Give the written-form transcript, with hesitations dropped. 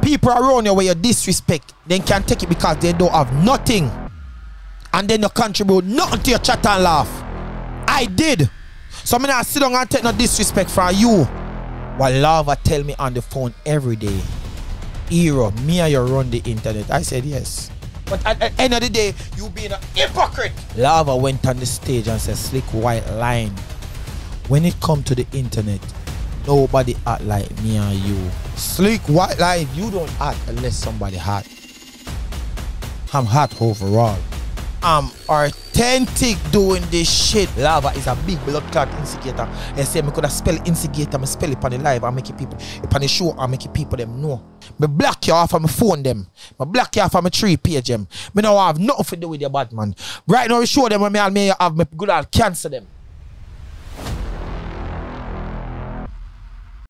people around you where you disrespect, they can take it because they don't have nothing. And then you contribute nothing to your chat and laugh. I did. So I'm not sit down and take no disrespect from you. What Lava tell me on the phone every day. Hero, me and you run the internet. I said yes. But at the end of the day, you being a hypocrite. Lava went on the stage and said, Slick White line. When it come to the internet, nobody act like me and you. Slick White line, you don't act unless somebody hot. I'm hot overall. I'm authentic doing this shit. Lava is a big blood clot instigator. They say I could have spell instigator, I spell it on the live and make it people, on the show and make it people them know. I block you off of my phone them. I block you off of my 3-page them. I don't have nothing to do with your bad man. Right now we show them when I have my good old cancel them.